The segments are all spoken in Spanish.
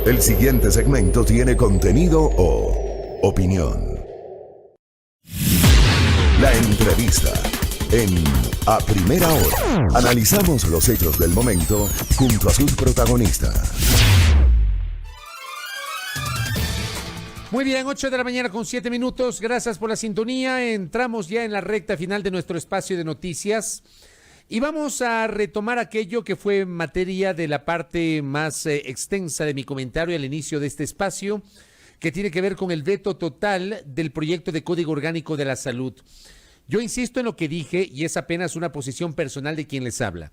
El siguiente segmento tiene contenido o opinión. La entrevista en A Primera Hora. Analizamos los hechos del momento junto a sus protagonistas. Muy bien, 8 de la mañana con 7 minutos. Gracias por la sintonía. Entramos ya en la recta final de nuestro espacio de noticias. Y vamos a retomar aquello que fue materia de la parte más extensa de mi comentario al inicio de este espacio, que tiene que ver con el veto total del proyecto de Código Orgánico de la Salud. Yo insisto en lo que dije y es apenas una posición personal de quien les habla.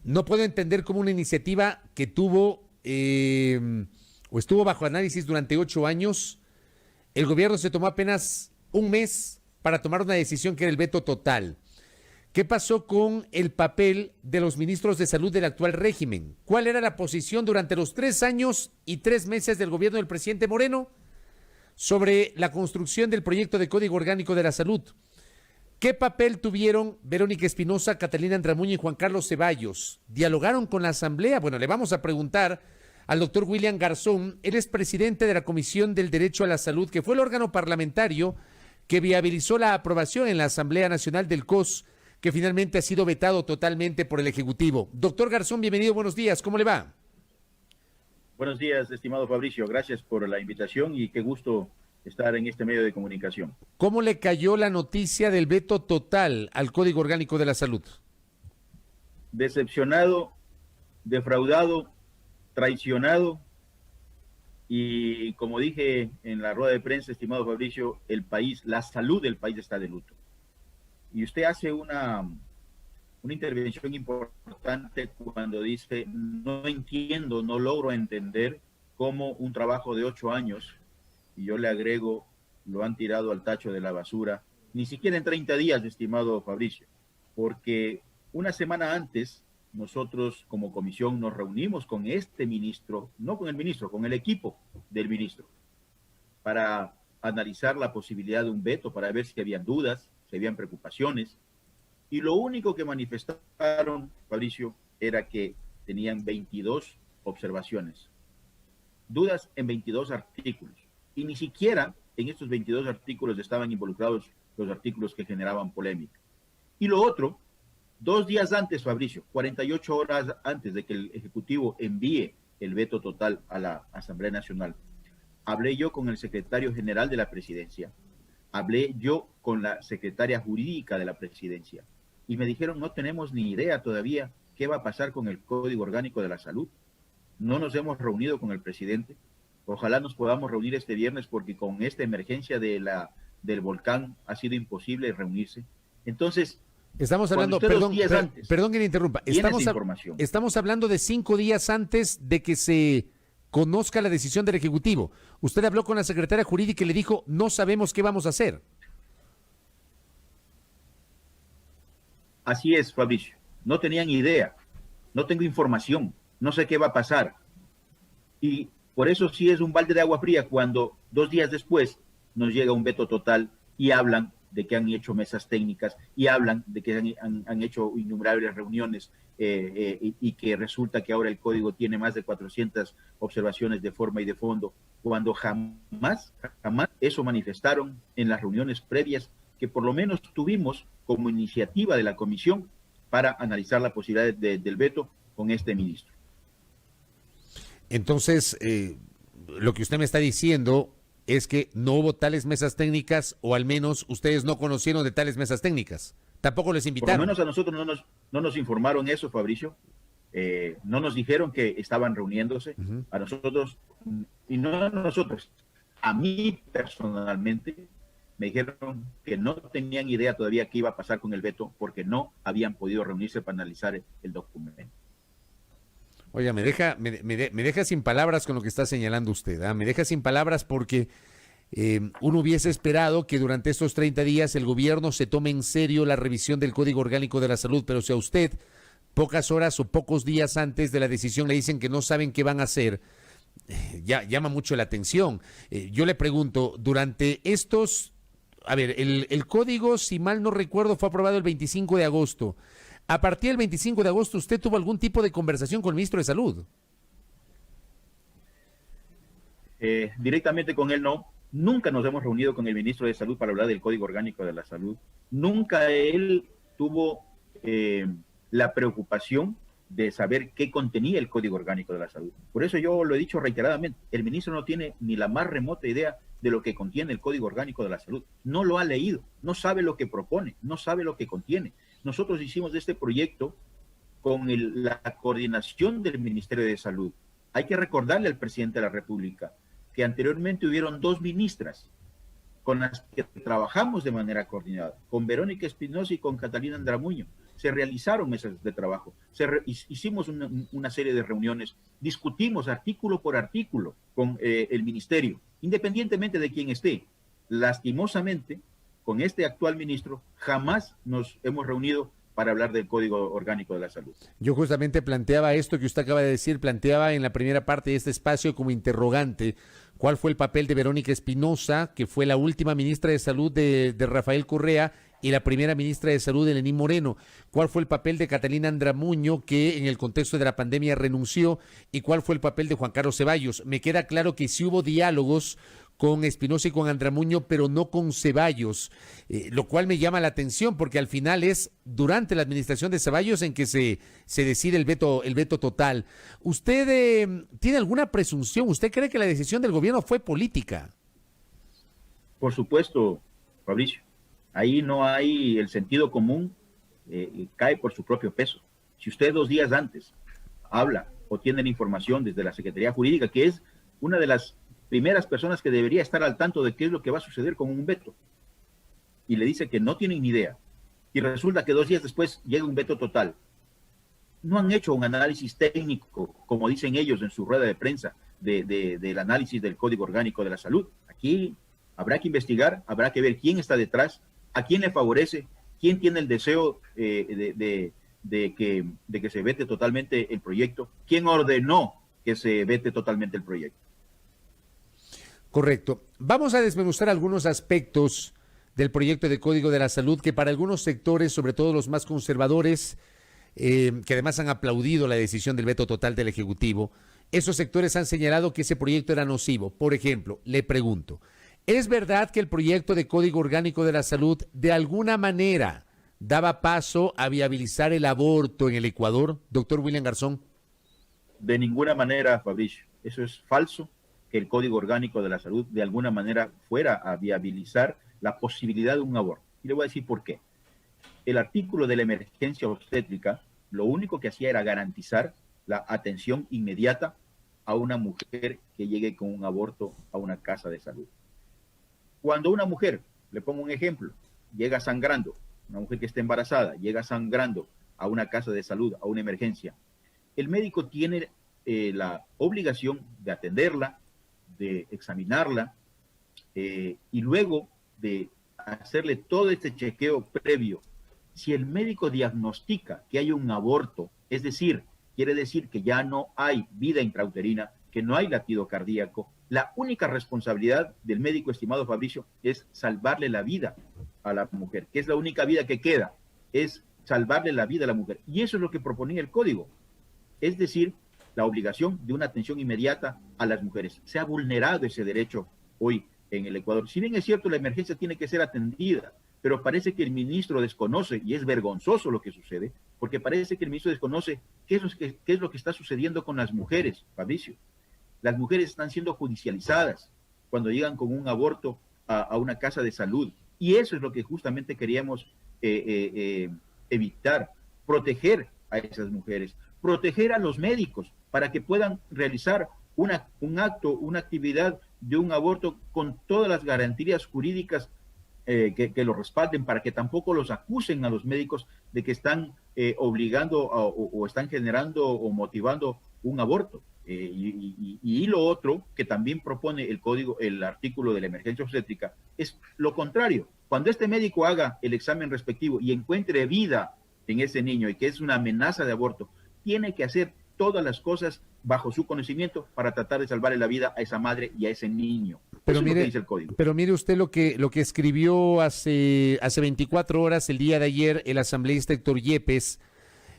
No puedo entender cómo una iniciativa que tuvo o estuvo bajo análisis durante 8 años, el gobierno se tomó apenas un mes para tomar una decisión que era el veto total. ¿Qué pasó con el papel de los ministros de salud del actual régimen? ¿Cuál era la posición durante los 3 años y 3 meses del gobierno del presidente Moreno sobre la construcción del proyecto de Código Orgánico de la Salud? ¿Qué papel tuvieron Verónica Espinosa, Catalina Andramuño y Juan Carlos Ceballos? ¿Dialogaron con la Asamblea? Bueno, le vamos a preguntar al doctor William Garzón. Él es presidente de la Comisión del Derecho a la Salud, que fue el órgano parlamentario que viabilizó la aprobación en la Asamblea Nacional del COS, que finalmente ha sido vetado totalmente por el Ejecutivo. Doctor Garzón, bienvenido, buenos días, ¿cómo le va? Buenos días, estimado Fabricio, gracias por la invitación y qué gusto estar en este medio de comunicación. ¿Cómo le cayó la noticia del veto total al Código Orgánico de la Salud? Decepcionado, defraudado, traicionado y como dije en la rueda de prensa, estimado Fabricio, el país, la salud del país está de luto. Y usted hace una intervención importante cuando dice, no entiendo, no logro entender cómo un trabajo de 8 años, y yo le agrego, lo han tirado al tacho de la basura, ni siquiera en 30 días, estimado Fabricio, porque una semana antes nosotros como comisión nos reunimos con este ministro, no con el ministro, con el equipo del ministro, para analizar la posibilidad de un veto, para ver si habían dudas, si habían preocupaciones, y lo único que manifestaron, Fabricio, era que tenían 22 observaciones, dudas en 22 artículos, y ni siquiera en estos 22 artículos estaban involucrados los artículos que generaban polémica. Y lo otro, 2 días antes, Fabricio, 48 horas antes de que el Ejecutivo envíe el veto total a la Asamblea Nacional, hablé yo con el secretario general de la Presidencia, hablé yo con la secretaria jurídica de la Presidencia y me dijeron, no tenemos ni idea todavía qué va a pasar con el Código Orgánico de la Salud. No nos hemos reunido con el presidente. Ojalá nos podamos reunir este viernes porque con esta emergencia del volcán ha sido imposible reunirse. Entonces, estamos hablando, perdón que le interrumpa, estamos hablando de 5 días antes de que se conozca la decisión del Ejecutivo. Usted habló con la secretaria jurídica y le dijo, no sabemos qué vamos a hacer. Así es, Fabricio. No tenían idea, no tengo información, no sé qué va a pasar. Y por eso sí es un balde de agua fría cuando 2 días después nos llega un veto total y hablan de que han hecho mesas técnicas y hablan de que han hecho innumerables reuniones y que resulta que ahora el código tiene más de 400 observaciones de forma y de fondo, cuando jamás eso manifestaron en las reuniones previas que por lo menos tuvimos como iniciativa de la comisión para analizar la posibilidad del veto con este ministro. Entonces, lo que usted me está diciendo es que no hubo tales mesas técnicas, o al menos ustedes no conocieron de tales mesas técnicas. Tampoco les invitaron. Por lo menos a nosotros no nos informaron eso, Fabricio. No nos dijeron que estaban reuniéndose. A nosotros, y no a nosotros, a mí personalmente, me dijeron que no tenían idea todavía qué iba a pasar con el veto porque no habían podido reunirse para analizar el documento. Oiga, me deja sin palabras con lo que está señalando usted, ¿eh? Me deja sin palabras porque uno hubiese esperado que durante estos 30 días el gobierno se tome en serio la revisión del Código Orgánico de la Salud, pero si a usted pocas horas o pocos días antes de la decisión le dicen que no saben qué van a hacer, ya llama mucho la atención. Yo le pregunto, durante estos, el código, si mal no recuerdo, fue aprobado el 25 de agosto. A partir del 25 de agosto, ¿usted tuvo algún tipo de conversación con el ministro de Salud? Directamente con él no. Nunca nos hemos reunido con el ministro de Salud para hablar del Código Orgánico de la Salud. Nunca él tuvo la preocupación de saber qué contenía el Código Orgánico de la Salud. Por eso yo lo he dicho reiteradamente, el ministro no tiene ni la más remota idea de lo que contiene el Código Orgánico de la Salud. No lo ha leído, no sabe lo que propone, no sabe lo que contiene. Nosotros hicimos este proyecto con la coordinación del Ministerio de Salud. Hay que recordarle al presidente de la República que anteriormente hubieron 2 ministras con las que trabajamos de manera coordinada, con Verónica Espinosa y con Catalina Andramuño. Se realizaron mesas de trabajo, hicimos una serie de reuniones, discutimos artículo por artículo con el ministerio, independientemente de quién esté. Lastimosamente, con este actual ministro, jamás nos hemos reunido para hablar del Código Orgánico de la Salud. Yo justamente planteaba esto que usted acaba de decir, planteaba en la primera parte de este espacio como interrogante, ¿cuál fue el papel de Verónica Espinosa, que fue la última ministra de Salud de Rafael Correa, y la primera ministra de Salud de Lenín Moreno? ¿Cuál fue el papel de Catalina Andramuño, que en el contexto de la pandemia renunció? ¿Y cuál fue el papel de Juan Carlos Ceballos? Me queda claro que sí hubo diálogos con Espinosa y con Andramuño, pero no con Ceballos, lo cual me llama la atención, porque al final es durante la administración de Ceballos en que se decide el veto total. ¿Usted tiene alguna presunción? ¿Usted cree que la decisión del gobierno fue política? Por supuesto, Fabricio. Ahí no hay el sentido común, cae por su propio peso. Si usted 2 días antes habla o tiene la información desde la Secretaría Jurídica, que es una de las primeras personas que debería estar al tanto de qué es lo que va a suceder con un veto, y le dice que no tienen ni idea, y resulta que 2 días después llega un veto total. No han hecho un análisis técnico, como dicen ellos en su rueda de prensa, del análisis del Código Orgánico de la Salud. Aquí habrá que investigar, habrá que ver quién está detrás, a quién le favorece, quién tiene el deseo de que se vete totalmente el proyecto, quién ordenó que se vete totalmente el proyecto. Correcto. Vamos a desmenuzar algunos aspectos del proyecto de Código de la Salud que para algunos sectores, sobre todo los más conservadores, que además han aplaudido la decisión del veto total del Ejecutivo, esos sectores han señalado que ese proyecto era nocivo. Por ejemplo, le pregunto, ¿es verdad que el proyecto de Código Orgánico de la Salud de alguna manera daba paso a viabilizar el aborto en el Ecuador, doctor William Garzón? De ninguna manera, Fabricio. Eso es falso, que el Código Orgánico de la Salud de alguna manera fuera a viabilizar la posibilidad de un aborto. Y le voy a decir por qué. El artículo de la emergencia obstétrica lo único que hacía era garantizar la atención inmediata a una mujer que llegue con un aborto a una casa de salud. Cuando una mujer, le pongo un ejemplo, llega sangrando, una mujer que está embarazada, llega sangrando a una casa de salud, a una emergencia, el médico tiene la obligación de atenderla, de examinarla y luego de hacerle todo este chequeo previo. Si el médico diagnostica que hay un aborto, es decir, quiere decir que ya no hay vida intrauterina, que no hay latido cardíaco, la única responsabilidad del médico, estimado Fabricio, es salvarle la vida a la mujer, que es la única vida que queda, es salvarle la vida a la mujer. Y eso es lo que proponía el código, es decir, la obligación de una atención inmediata a las mujeres. Se ha vulnerado ese derecho hoy en el Ecuador. Si bien es cierto, la emergencia tiene que ser atendida, pero parece que el ministro desconoce, y es vergonzoso lo que sucede, porque parece que el ministro desconoce qué es lo que está sucediendo con las mujeres, Fabricio. Las mujeres están siendo judicializadas cuando llegan con un aborto a una casa de salud. Y eso es lo que justamente queríamos evitar, proteger a esas mujeres, proteger a los médicos para que puedan realizar un acto, una actividad de un aborto con todas las garantías jurídicas que lo respalden, para que tampoco los acusen a los médicos de que están obligando o están generando o motivando un aborto. Y lo otro que también propone el artículo de la emergencia obstétrica es lo contrario. Cuando este médico haga el examen respectivo y encuentre vida en ese niño y que es una amenaza de aborto, tiene que hacer todas las cosas bajo su conocimiento para tratar de salvarle la vida a esa madre y a ese niño. Pero eso mire, es lo que dice el código. Pero mire usted lo que escribió hace 24 horas, el día de ayer, el asambleísta Héctor Yepes,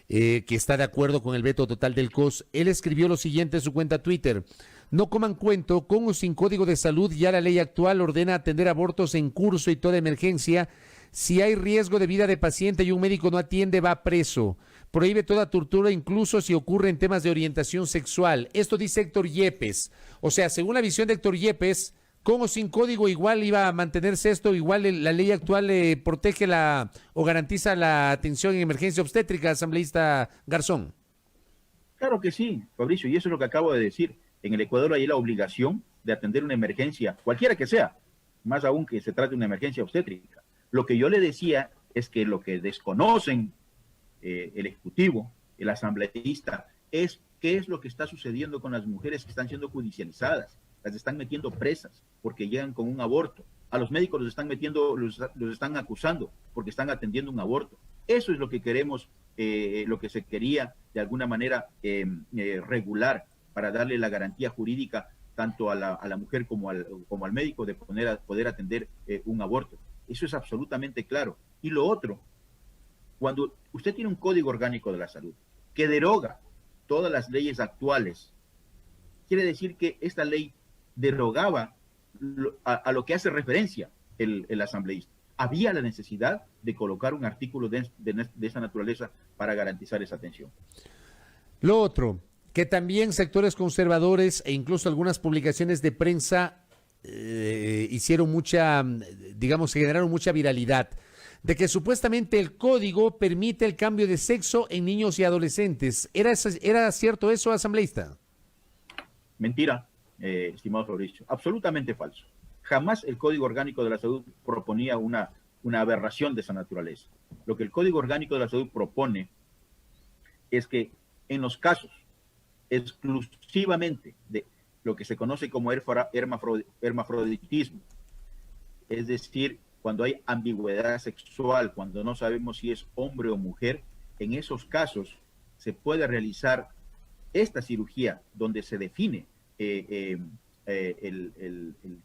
que está de acuerdo con el veto total del COS. Él escribió lo siguiente en su cuenta Twitter: No coman cuento, con o sin código de salud, ya la ley actual ordena atender abortos en curso y toda emergencia. Si hay riesgo de vida de paciente y un médico no atiende, va preso. Prohíbe toda tortura, incluso si ocurre en temas de orientación sexual. Esto dice Héctor Yepes. O sea, según la visión de Héctor Yepes, con o sin código igual iba a mantenerse esto, igual la ley actual protege o garantiza la atención en emergencia obstétrica, asambleísta Garzón. Claro que sí, Fabricio, y eso es lo que acabo de decir. En el Ecuador hay la obligación de atender una emergencia, cualquiera que sea, más aún que se trate de una emergencia obstétrica. Lo que yo le decía es que lo que desconocen el Ejecutivo, el asambleísta, es qué es lo que está sucediendo con las mujeres que están siendo judicializadas. Las están metiendo presas porque llegan con un aborto. A los médicos los están metiendo, los están acusando porque están atendiendo un aborto. Eso es lo que queremos, lo que se quería de alguna manera regular para darle la garantía jurídica tanto a la mujer como al médico de poder atender un aborto. Eso es absolutamente claro. Y lo otro, cuando usted tiene un Código Orgánico de la Salud que deroga todas las leyes actuales, quiere decir que esta ley derogaba a lo que hace referencia el asambleísta. Había la necesidad de colocar un artículo de esa naturaleza para garantizar esa atención. Lo otro, que también sectores conservadores e incluso algunas publicaciones de prensa hicieron se generaron mucha viralidad, de que supuestamente el código permite el cambio de sexo en niños y adolescentes. ¿Era cierto eso, asambleísta? Mentira, estimado Fabricio, absolutamente falso. Jamás el Código Orgánico de la Salud proponía una aberración de esa naturaleza. Lo que el Código Orgánico de la Salud propone es que en los casos exclusivamente de lo que se conoce como hermafroditismo, es decir, cuando hay ambigüedad sexual, cuando no sabemos si es hombre o mujer, en esos casos se puede realizar esta cirugía donde se define el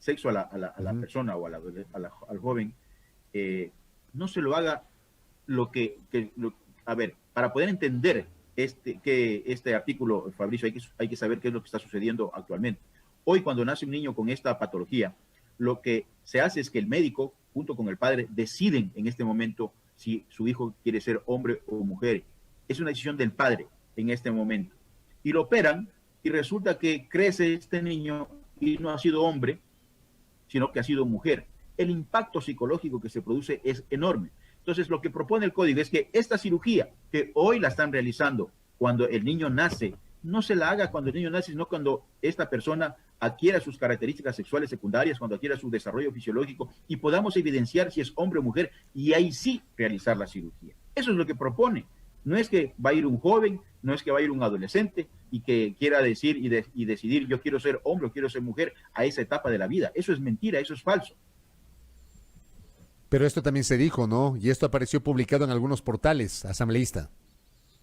sexo a la persona o al joven. No se lo haga para poder entender este artículo, Fabricio, hay que saber qué es lo que está sucediendo actualmente. Hoy, cuando nace un niño con esta patología, lo que se hace es que el médico, junto con el padre, deciden en este momento si su hijo quiere ser hombre o mujer. Es una decisión del padre en este momento. Y lo operan y resulta que crece este niño y no ha sido hombre, sino que ha sido mujer. El impacto psicológico que se produce es enorme. Entonces, lo que propone el código es que esta cirugía, que hoy la están realizando cuando el niño nace, no se la haga cuando el niño nace, sino cuando esta persona adquiera sus características sexuales secundarias, cuando adquiera su desarrollo fisiológico y podamos evidenciar si es hombre o mujer y ahí sí realizar la cirugía. Eso es lo que propone. No es que va a ir un joven, no es que va a ir un adolescente y que quiera decir y decidir yo quiero ser hombre o quiero ser mujer a esa etapa de la vida. Eso es mentira, eso es falso. Pero esto también se dijo, ¿no? Y esto apareció publicado en algunos portales, asambleísta.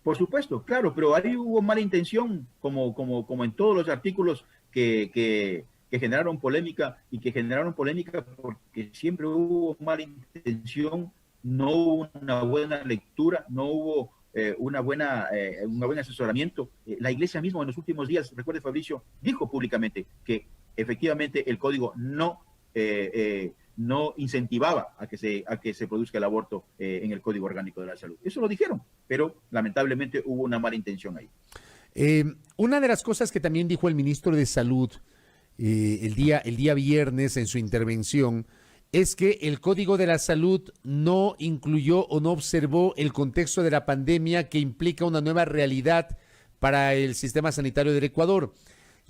Por supuesto, claro, pero ahí hubo mala intención, como en todos los artículos que generaron polémica, y que generaron polémica porque siempre hubo mala intención, no hubo una buena lectura, no hubo un buen asesoramiento. La iglesia misma en los últimos días, recuerde Fabricio, dijo públicamente que efectivamente el código no incentivaba a que se produzca el aborto en el Código Orgánico de la Salud. Eso lo dijeron, pero lamentablemente hubo una mala intención ahí. Una de las cosas que también dijo el ministro de Salud el día viernes en su intervención es que el Código de la Salud no incluyó o no observó el contexto de la pandemia que implica una nueva realidad para el sistema sanitario del Ecuador.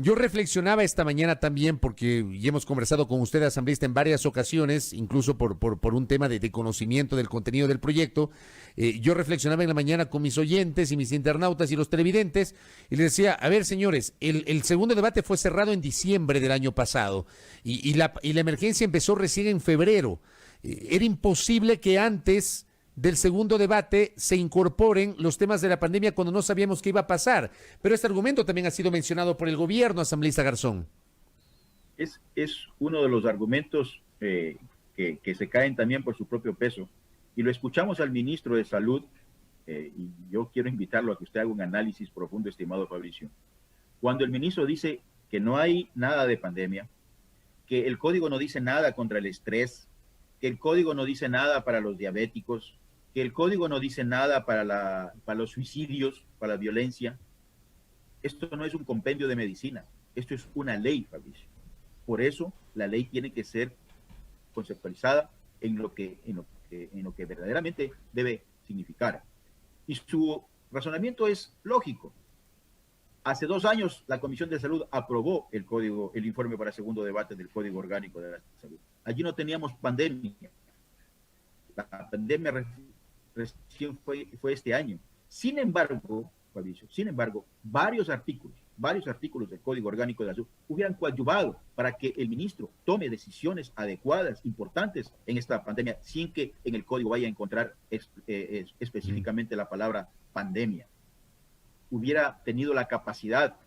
Yo reflexionaba esta mañana también, porque ya hemos conversado con usted, asambleísta, en varias ocasiones, incluso por un tema de conocimiento del contenido del proyecto. Yo reflexionaba en la mañana con mis oyentes y mis internautas y los televidentes, y les decía, a ver, señores, el segundo debate fue cerrado en diciembre del año pasado, y la emergencia empezó recién en febrero. Era imposible que antes del segundo debate se incorporen los temas de la pandemia cuando no sabíamos qué iba a pasar. Pero este argumento también ha sido mencionado por el gobierno, asambleísta Garzón. Es uno de los argumentos que se caen también por su propio peso. Y lo escuchamos al ministro de Salud, y yo quiero invitarlo a que usted haga un análisis profundo, estimado Fabricio. Cuando el ministro dice que no hay nada de pandemia, que el código no dice nada contra el estrés, que el código no dice nada para los diabéticos, que el código no dice nada para los suicidios, para la violencia. Esto no es un compendio de medicina, esto es una ley, Fabricio. Por eso la ley tiene que ser conceptualizada en lo que verdaderamente debe significar. Y su razonamiento es lógico. Hace 2 años la Comisión de Salud aprobó el informe para segundo debate del Código Orgánico de la Salud. Allí no teníamos pandemia. La pandemia recién fue este año. Sin embargo, Fabricio, varios artículos del Código Orgánico de la Salud hubieran coadyuvado para que el ministro tome decisiones adecuadas, importantes en esta pandemia, sin que en el código vaya a encontrar específicamente la palabra pandemia. Hubiera tenido la capacidad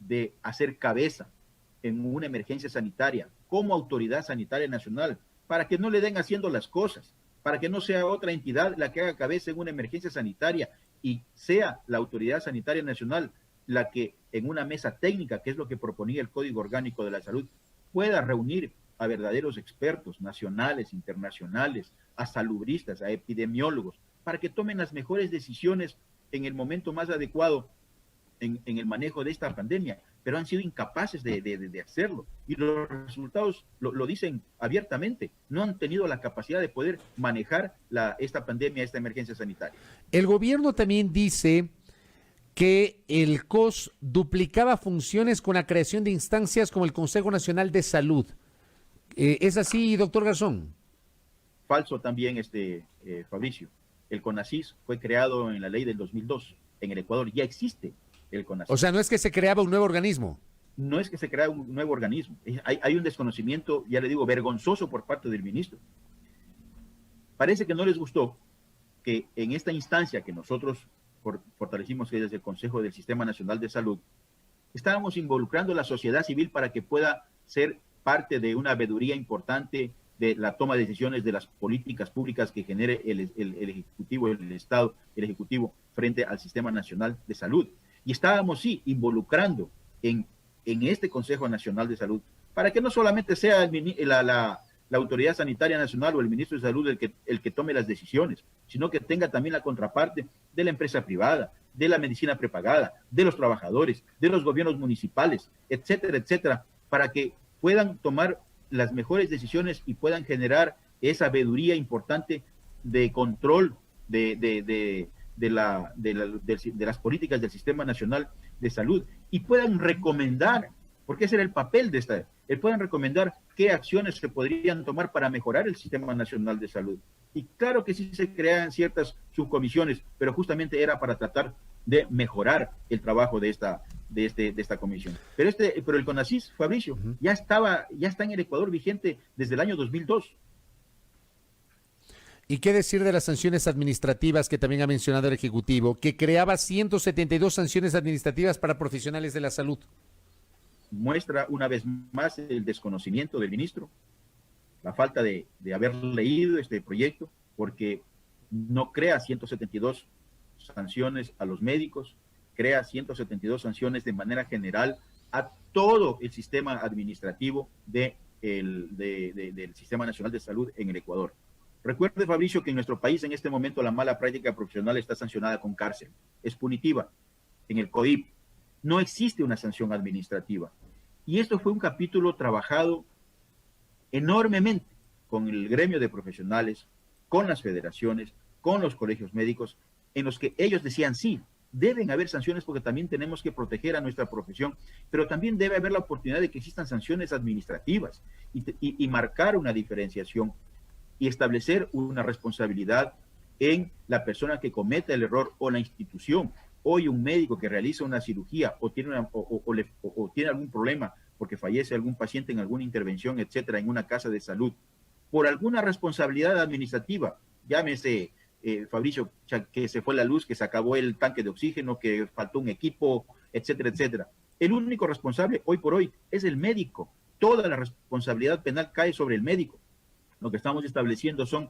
de hacer cabeza en una emergencia sanitaria como autoridad sanitaria nacional, para que no le den haciendo las cosas, para que no sea otra entidad la que haga cabeza en una emergencia sanitaria y sea la autoridad sanitaria nacional la que en una mesa técnica, que es lo que proponía el Código Orgánico de la Salud, pueda reunir a verdaderos expertos nacionales, internacionales, a salubristas, a epidemiólogos, para que tomen las mejores decisiones en el momento más adecuado en el manejo de esta pandemia, pero han sido incapaces de hacerlo. Y los resultados lo dicen abiertamente. No han tenido la capacidad de poder manejar esta pandemia, esta emergencia sanitaria. El gobierno también dice que el COS duplicaba funciones con la creación de instancias como el Consejo Nacional de Salud. ¿Es así, doctor Garzón? Falso también, Fabricio. El CONACYT fue creado en la ley del 2002. En el Ecuador ya existe el CONACYT. O sea, no es que se creaba un nuevo organismo. No es que se crea un nuevo organismo. Hay un desconocimiento, ya le digo, vergonzoso por parte del ministro. Parece que no les gustó que en esta instancia que nosotros fortalecimos, que desde el Consejo del Sistema Nacional de Salud, estábamos involucrando a la sociedad civil para que pueda ser parte de una veeduría importante de la toma de decisiones de las políticas públicas que genere el Ejecutivo, el Estado, el Ejecutivo frente al Sistema Nacional de Salud. Y estábamos, sí, involucrando en este Consejo Nacional de Salud, para que no solamente sea la Autoridad Sanitaria Nacional o el Ministro de Salud el que tome las decisiones, sino que tenga también la contraparte de la empresa privada, de la medicina prepagada, de los trabajadores, de los gobiernos municipales, etcétera, etcétera, para que puedan tomar las mejores decisiones y puedan generar esa veeduría importante de control de las políticas del Sistema Nacional de Salud y puedan recomendar, porque ese era el papel de puedan recomendar qué acciones se podrían tomar para mejorar el Sistema Nacional de Salud. Y claro que sí se crean ciertas subcomisiones, pero justamente era para tratar de mejorar el trabajo de esta comisión. Pero el CONACYT, Fabricio, ya está en el Ecuador vigente desde el año 2002. ¿Y qué decir de las sanciones administrativas que también ha mencionado el Ejecutivo, que creaba 172 sanciones administrativas para profesionales de la salud? Muestra una vez más el desconocimiento del ministro, la falta de haber leído este proyecto, porque no crea 172 sanciones a los médicos, crea 172 sanciones de manera general a todo el sistema administrativo del Sistema Nacional de Salud en el Ecuador. Recuerde, Fabricio, que en nuestro país en este momento la mala práctica profesional está sancionada con cárcel, es punitiva. En el COIP no existe una sanción administrativa. Y esto fue un capítulo trabajado enormemente con el gremio de profesionales, con las federaciones, con los colegios médicos, en los que ellos decían sí, deben haber sanciones porque también tenemos que proteger a nuestra profesión, pero también debe haber la oportunidad de que existan sanciones administrativas y marcar una diferenciación y establecer una responsabilidad en la persona que cometa el error o la institución. Hoy un médico que realiza una cirugía o tiene algún problema porque fallece algún paciente en alguna intervención, etcétera, en una casa de salud, por alguna responsabilidad administrativa, llámese, Fabricio, que se fue la luz, que se acabó el tanque de oxígeno, que faltó un equipo, etcétera, etcétera. El único responsable hoy por hoy es el médico. Toda la responsabilidad penal cae sobre el médico. Lo que estamos estableciendo son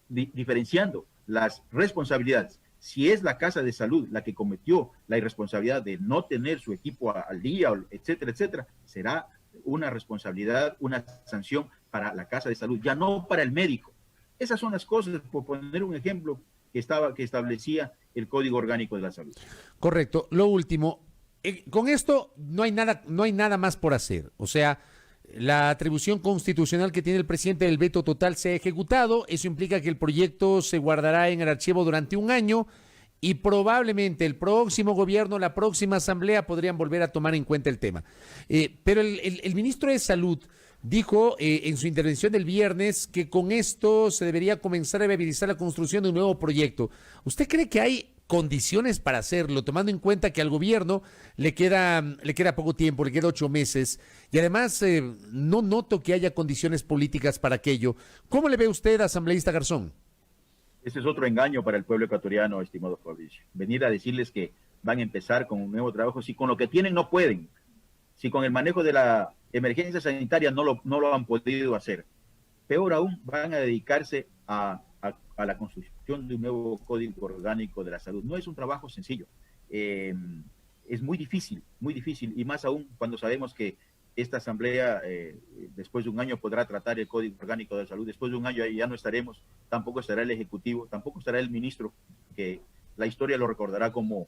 diferenciando las responsabilidades Si es la Casa de Salud la que cometió la irresponsabilidad de no tener su equipo al día, etcétera, etcétera, será una responsabilidad, una sanción para la Casa de Salud, ya no para el médico. Esas son las cosas, por poner un ejemplo, que establecía el Código Orgánico de la Salud. Correcto. Lo último, con esto no hay nada más por hacer. O sea, la atribución constitucional que tiene el presidente del veto total se ha ejecutado. Eso implica que el proyecto se guardará en el archivo durante un año y probablemente el próximo gobierno, la próxima asamblea podrían volver a tomar en cuenta el tema. Pero el ministro de Salud dijo en su intervención del viernes que con esto se debería comenzar a viabilizar la construcción de un nuevo proyecto. ¿Usted cree que hay condiciones para hacerlo, tomando en cuenta que al gobierno le queda poco tiempo, le queda 8 meses, y además no noto que haya condiciones políticas para aquello? ¿Cómo le ve usted, asambleísta Garzón? Ese es otro engaño para el pueblo ecuatoriano, estimado Fabricio. Venir a decirles que van a empezar con un nuevo trabajo, si con lo que tienen no pueden, si con el manejo de la emergencia sanitaria no lo han podido hacer. Peor aún, van a dedicarse a la construcción de un nuevo Código Orgánico de la Salud. No es un trabajo sencillo, es muy difícil, y más aún cuando sabemos que esta asamblea después de un año podrá tratar el Código Orgánico de la Salud. Después de un año ya no estaremos, tampoco estará el Ejecutivo, tampoco estará el ministro, que la historia lo recordará como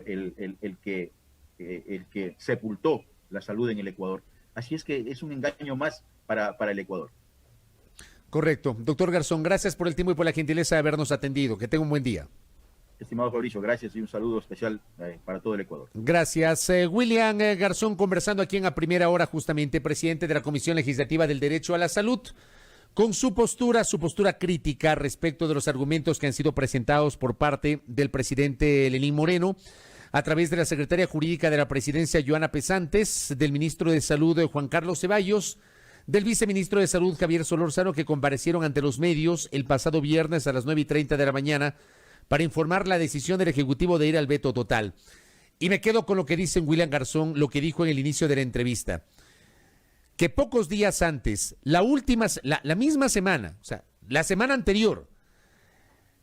el que sepultó la salud en el Ecuador. Así es que es un engaño más para el Ecuador. Correcto. Doctor Garzón, gracias por el tiempo y por la gentileza de habernos atendido. Que tenga un buen día. Estimado Fabricio, gracias y un saludo especial para todo el Ecuador. Gracias. William Garzón conversando aquí en A Primera Hora, justamente presidente de la Comisión Legislativa del Derecho a la Salud, con su postura crítica respecto de los argumentos que han sido presentados por parte del presidente Lenín Moreno, a través de la secretaria jurídica de la presidencia, Joana Pesantes, del ministro de Salud, Juan Carlos Ceballos, del viceministro de Salud, Javier Solórzano, que comparecieron ante los medios el pasado viernes a las 9:30 de la mañana para informar la decisión del Ejecutivo de ir al veto total. Y me quedo con lo que dice William Garzón, lo que dijo en el inicio de la entrevista, que pocos días antes, la misma semana, o sea, la semana anterior,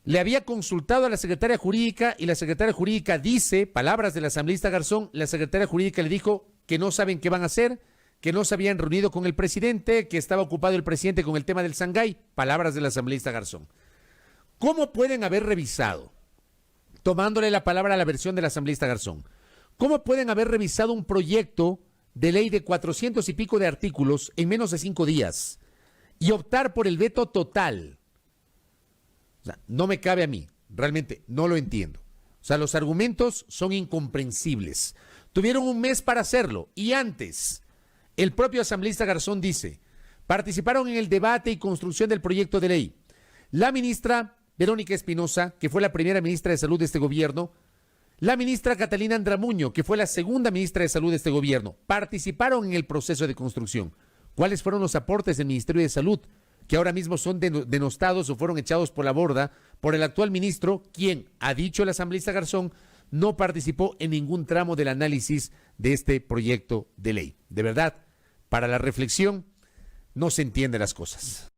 le había consultado a la secretaria jurídica y la secretaria jurídica dice, palabras del asambleísta Garzón, la secretaria jurídica le dijo que no saben qué van a hacer, que no se habían reunido con el presidente, que estaba ocupado el presidente con el tema del Sangay, palabras del asambleísta Garzón. ¿Cómo pueden haber revisado, tomándole la palabra a la versión del asambleísta Garzón, cómo pueden haber revisado un proyecto de ley de 400 y pico de artículos en menos de 5 días y optar por el veto total? O sea, no me cabe a mí, realmente no lo entiendo. O sea, los argumentos son incomprensibles. Tuvieron un mes para hacerlo y antes, el propio asambleísta Garzón dice, participaron en el debate y construcción del proyecto de ley la ministra Verónica Espinosa, que fue la primera ministra de Salud de este gobierno, la ministra Catalina Andramuño, que fue la segunda ministra de Salud de este gobierno, participaron en el proceso de construcción. ¿Cuáles fueron los aportes del Ministerio de Salud, que ahora mismo son denostados o fueron echados por la borda por el actual ministro, quien, ha dicho el asambleísta Garzón, no participó en ningún tramo del análisis de este proyecto de ley? De verdad, para la reflexión, no se entienden las cosas.